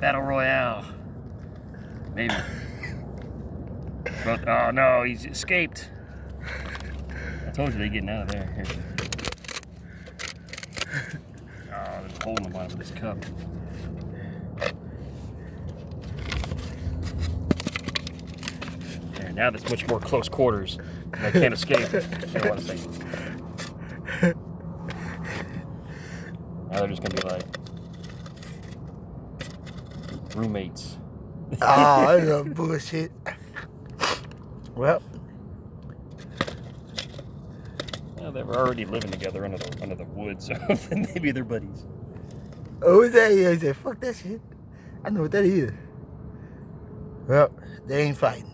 Battle Royale. Maybe. But, oh no, he's escaped. I told you they're getting out of there. Here. Oh, there's a hole in the bottom of this cup. There, now that's much more close quarters. And I can't escape. You don't want to say. Now they're just gonna be like roommates. Oh, that's no bullshit. Well, they were already living together under the woods, so maybe they're buddies. oh, what's that? He said, fuck that shit. I know what that is. Well, they ain't fighting.